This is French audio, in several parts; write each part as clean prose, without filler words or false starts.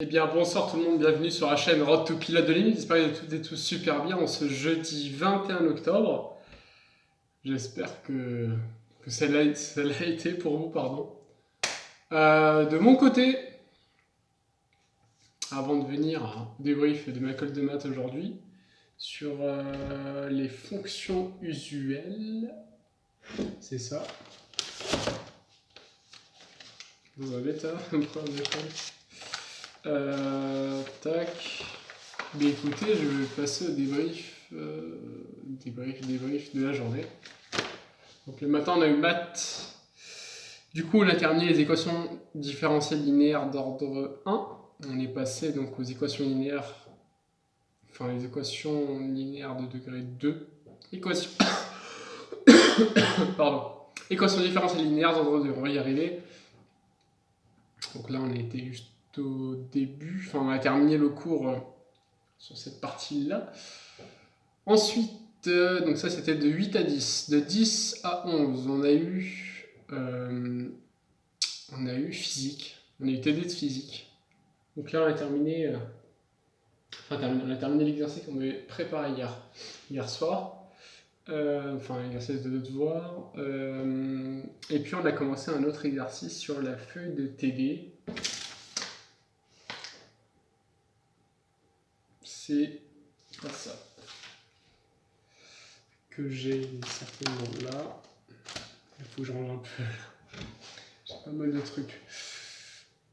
Eh bien bonsoir tout le monde, bienvenue sur la chaîne Road to Pilote de ligne. J'espère que vous êtes tous super bien en ce jeudi 21 octobre. J'espère que ça l'a été pour vous, pardon. De mon côté, avant de venir au débrief de ma colle de maths aujourd'hui, sur les fonctions usuelles, c'est ça. Vous avez ta tac. Mais écoutez, je vais passer au débrief de la journée. Donc le matin, on a eu maths. Du coup, on a terminé les équations différentielles linéaires d'ordre 1. On est passé donc aux équations linéaires, enfin les équations linéaires de degré 2. Équations, pardon. Équations différentielles linéaires d'ordre 2. On va y arriver. Donc là, on était juste au début. Enfin, on a terminé le cours sur cette partie-là. Ensuite, donc ça c'était de 8 à 10. De 10 à 11, on a eu physique. On a eu TD de physique. Donc là, on a terminé l'exercice qu'on avait préparé hier soir. L'exercice de devoir. Et puis on a commencé un autre exercice sur la feuille de TD. C'est pas ça que j'ai certainement là. Il faut que je range un peu. J'ai pas mal de trucs.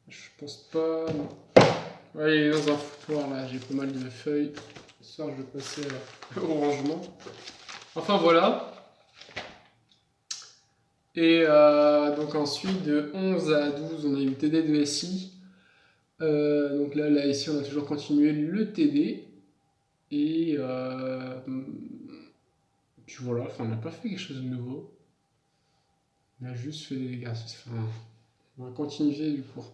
Je pense pas. Ouais, il est dans un foutoir là, j'ai pas mal de feuilles. Ce soir, je vais passer au rangement. Enfin voilà. Et donc ensuite, de 11 à 12, on a eu TD de SI. Donc là, ici, on a toujours continué le TD. Et puis voilà, on n'a pas fait quelque chose de nouveau. On a juste fait des exercices. On va continuer du cours.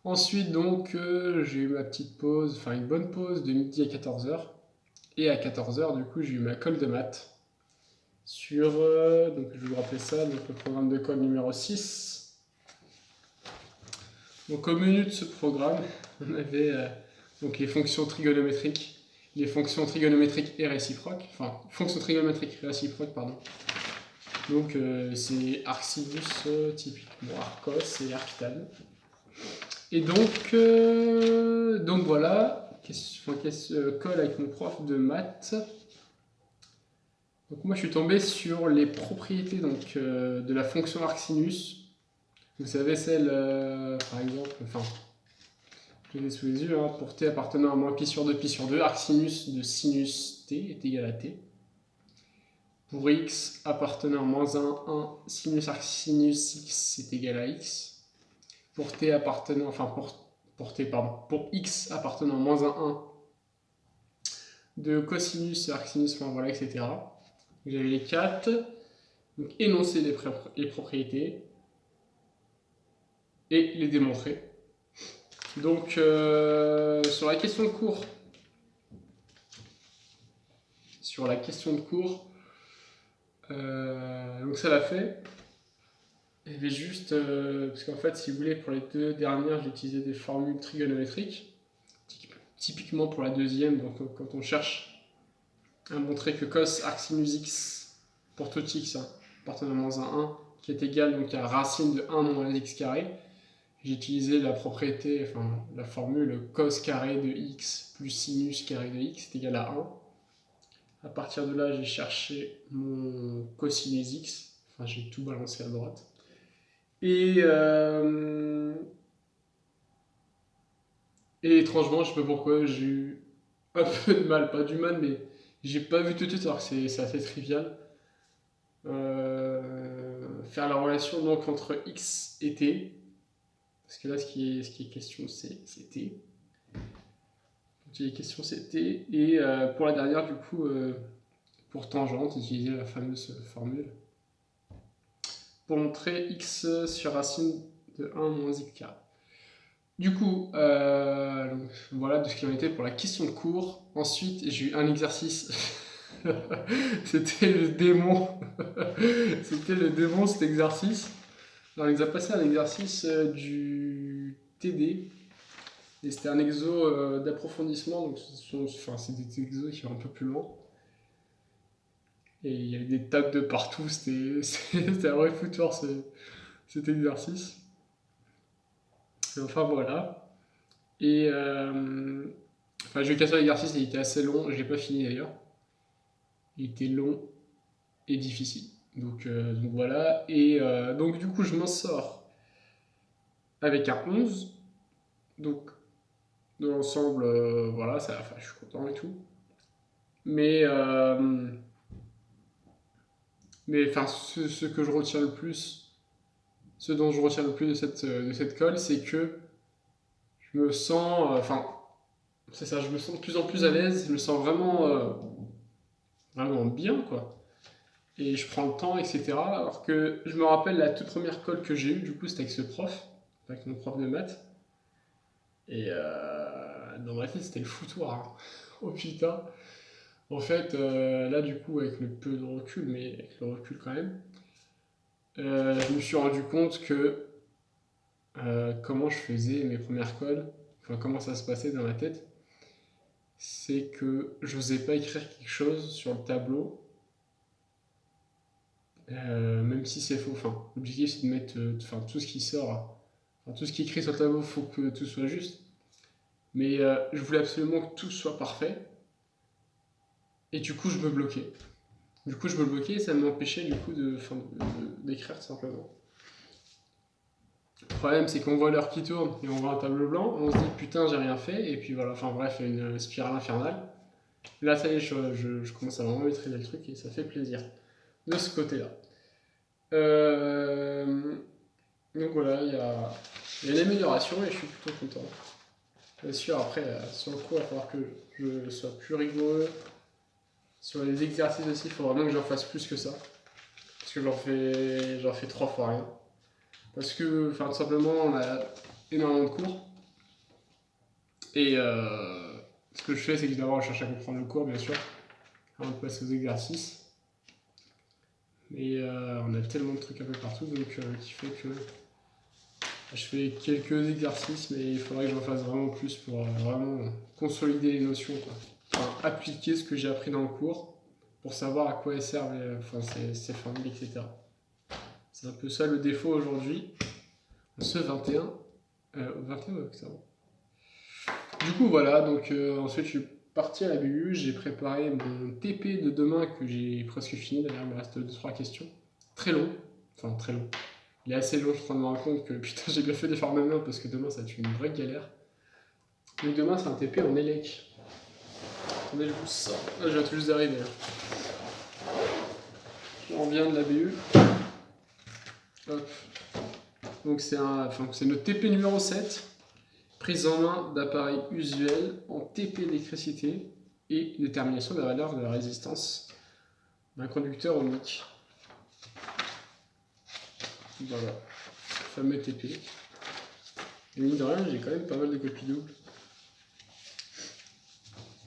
Ensuite, donc, j'ai eu ma petite pause, une bonne pause de midi à 14h. Et à 14h, du coup, j'ai eu ma colle de maths sur, donc je vais vous rappeler ça, donc le programme de colle numéro 6. Donc au menu de ce programme, on avait donc les fonctions trigonométriques et réciproques, fonctions trigonométriques et réciproques, pardon. Donc c'est arcsinus typiquement, arcos et arctan. Et donc voilà, colle avec mon prof de maths. Donc moi je suis tombé sur les propriétés de la fonction arcsinus. Vous savez celle, par exemple, je l'ai sous les yeux, pour t appartenant à moins pi sur 2, arcsinus de sinus t est égal à t. Pour x appartenant à moins 1, sinus arcsinus x est égal à x. Pour t appartenant, pour x appartenant à moins 1, de cosinus arcsinus, etc. J'avais les 4, donc énoncer les propriétés et les démontrer. Donc sur la question de cours, donc ça l'a fait. Il y avait juste, parce qu'en fait, si vous voulez, pour les deux dernières, j'ai utilisé des formules trigonométriques. Typiquement pour la deuxième, donc quand on cherche à montrer que cos arcsinus x pour tout x appartenant à moins 1, qui est égal donc à racine de 1 moins x carré, j'ai utilisé la propriété, la formule cos carré de x plus sinus carré de x est égal à 1. À partir de là, j'ai cherché mon cosinus x, j'ai tout balancé à droite. Et étrangement, je sais pas pourquoi, j'ai eu un peu de mal, pas du mal, mais j'ai pas vu tout de suite, alors que c'est assez trivial. Faire la relation donc entre x et t, parce que là, ce qui est question, c'est t. Donc, il est question, c'est t. Et pour la dernière, du coup, pour tangente, utiliser la fameuse formule pour montrer x sur racine de 1 moins x carré. Du coup, donc, voilà de ce qu'il en était pour la question de cours. Ensuite, j'ai eu un exercice. C'était le démon. Cet exercice. Alors, il nous a passé un exercice du TD. Et c'était un exo d'approfondissement, donc c'est des exos qui vont un peu plus loin. Et il y avait des tables de partout, c'était un vrai foutoir cet exercice. Et enfin voilà. Et je vais casser l'exercice, il était assez long, je l'ai pas fini d'ailleurs. Il était long et difficile. Donc voilà. Et donc du coup, je m'en sors avec un 11. Donc de l'ensemble, voilà, je suis content et tout. Mais ce que je retiens le plus, ce dont je retiens le plus de cette colle, c'est que je me sens, c'est ça, je me sens de plus en plus à l'aise, je me sens vraiment bien, quoi. Et je prends le temps, etc. Alors que je me rappelle la toute première colle que j'ai eue, du coup, c'était avec ce prof, avec mon prof de maths. Et dans ma tête, c'était le foutoir, hein. Oh putain. En fait, là, du coup, avec le peu de recul, mais avec le recul quand même, je me suis rendu compte que comment je faisais mes premières colles, enfin, comment ça se passait dans ma tête, c'est que je n'osais pas écrire quelque chose sur le tableau, même si c'est faux. Enfin, l'objectif, c'est de mettre tout ce qui sort, tout ce qui est écrit sur le tableau, il faut que tout soit juste. Mais je voulais absolument que tout soit parfait. Et du coup, je me bloquais. Et ça m'empêchait du coup d'écrire tout simplement. Le problème, c'est qu'on voit l'heure qui tourne et on voit un tableau blanc, on se dit putain, j'ai rien fait, et puis voilà, enfin bref, une spirale infernale. Là, ça y est, je commence à vraiment maîtriser le truc et ça fait plaisir de ce côté-là. Donc voilà, il y a une amélioration et je suis plutôt content. Bien sûr, après, sur le coup, il va falloir que je sois plus rigoureux. Sur les exercices aussi, il faut vraiment que j'en fasse plus que ça. Parce que j'en fais 3 fois rien. Parce que, tout simplement, on a énormément de cours. Et ce que je fais, c'est que d'abord, je cherche à comprendre le cours, bien sûr, avant de passer aux exercices. Mais on a tellement de trucs un peu partout, donc qui fait que je fais quelques exercices, mais il faudrait que j'en fasse vraiment plus pour vraiment consolider les notions, quoi. Enfin, appliquer ce que j'ai appris dans le cours pour savoir à quoi elles servent ces formules, etc. C'est un peu ça le défaut aujourd'hui, ce 21 octobre. Du coup, voilà, donc ensuite je suis parti à la BU, j'ai préparé mon TP de demain que j'ai presque fini, d'ailleurs il me reste 2-3 questions. Très long, très long. Il est assez long, je suis en train de me rendre compte que putain, j'ai bien fait de faire ma main parce que demain ça va être une vraie galère. Donc demain c'est un TP en élec. Attendez, je vous sors. Là, je viens tout juste d'arriver. On revient de la BU. Hop. Donc c'est notre TP numéro 7. Prise en main d'appareils usuels en TP d'électricité et détermination de la valeur de la résistance d'un conducteur ohmique. Voilà, fameux TP. Et mine de rien, j'ai quand même pas mal de copies doubles.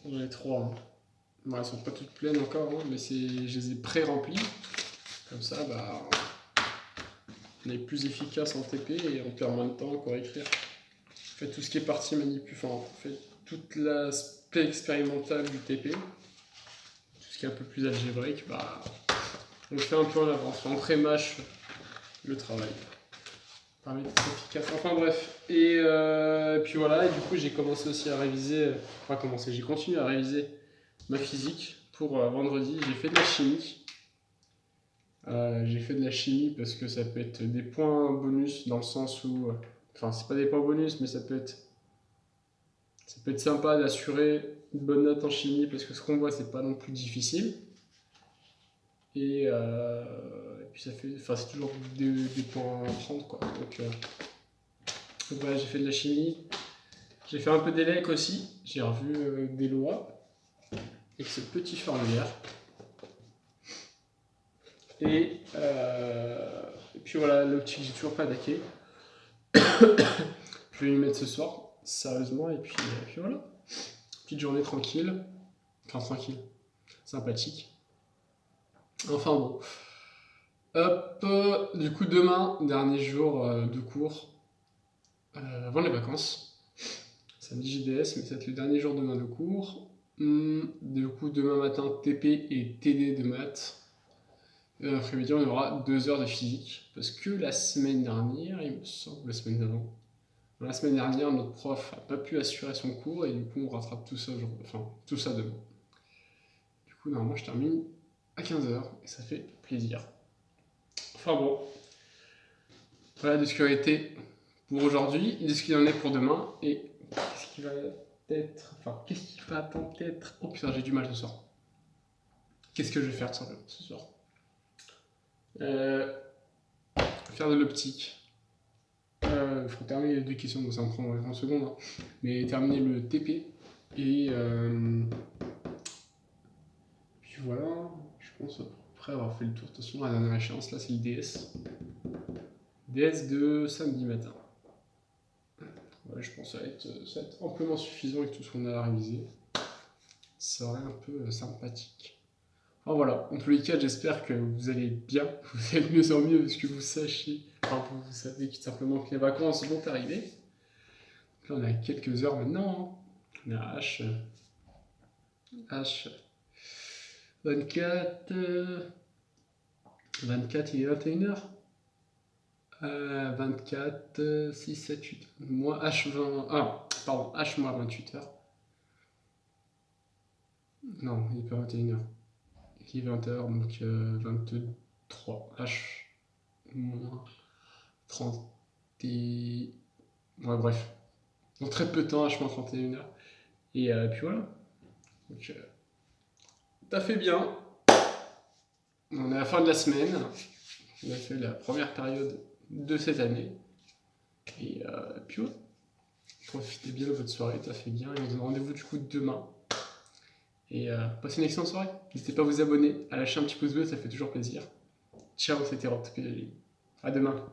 J'en ai 3. Hein. Bon, elles sont pas toutes pleines encore, hein, mais je les ai pré-remplies. Comme ça, on est plus efficace en TP et on perd moins de temps pour écrire. On fait tout ce qui est partie on fait toute l'aspect expérimental du TP. Tout ce qui est un peu plus algébrique, on le fait un peu en avance. On pré-mâche le travail. Permet d'être efficace. Enfin bref. Et puis voilà, et du coup j'ai commencé aussi à réviser. J'ai continué à réviser ma physique pour vendredi. J'ai fait de la chimie. J'ai fait de la chimie parce que ça peut être des points bonus dans le sens où. C'est pas des points bonus, mais ça peut être sympa d'assurer une bonne note en chimie parce que ce qu'on voit, c'est pas non plus difficile. Et puis ça fait. C'est toujours des points à prendre, quoi. Donc voilà, j'ai fait de la chimie. J'ai fait un peu d'élec aussi. J'ai revu des lois avec ce petit formulaire. Et puis voilà, l'optique, j'ai toujours pas attaqué. Je vais y mettre ce soir, sérieusement, et puis voilà. Petite journée tranquille. Tranquille. Sympathique. Enfin bon. Hop, du coup demain, dernier jour de cours avant les vacances. samedi JDS, mais ça va être le dernier jour demain de cours. Du coup, demain matin, TP et TD de maths. L'après-midi, on aura 2 heures de physique. Parce que la semaine dernière, il me semble, la semaine d'avant, la semaine dernière, notre prof n'a pas pu assurer son cours et du coup, on rattrape tout ça aujourd'hui. Enfin, tout ça demain. Du coup, normalement, je termine à 15h et ça fait plaisir. Enfin bon, voilà de ce qui a été pour aujourd'hui, de ce qu'il en est pour demain et qu'est-ce qui va être. Enfin, qu'est-ce qui va attendre être. Oh putain, j'ai du mal ce soir. Qu'est-ce que je vais faire tout simplement ce soir? Faire de l'optique. Il faut terminer l'éducation, donc ça me prend 30 secondes. Hein. Mais terminer le TP. Et puis voilà, je pense après avoir fait le tour. De toute façon, la dernière échéance, là, c'est le DS. DS de samedi matin. Ouais, je pense que ça va être amplement suffisant avec tout ce qu'on a révisé. Ça serait un peu sympathique. Enfin voilà, en tous les cas, j'espère que vous allez bien, vous allez de mieux en mieux parce que vous sachez, enfin vous savez tout simplement que les vacances vont arriver. Là, on a quelques heures maintenant. Hein. On est à H 24, 24, il est 21h. 24, 6, 7, 8. Moi, H20. Ah, pardon, H moins 28h. Non, il est pas 21h. Il est 20h, donc 23. H moins 30. Ouais, bref. Dans très peu de temps, H moins 31h. Et puis voilà. Donc, t'as fait bien. On est à la fin de la semaine. On a fait la première période de cette année. Et puis voilà. Profitez bien de votre soirée, t'as fait bien. Et on se donne rendez-vous du coup demain. Et passez une excellente soirée. N'hésitez pas à vous abonner, à lâcher un petit pouce bleu, ça fait toujours plaisir. Ciao, c'était Rob. À demain.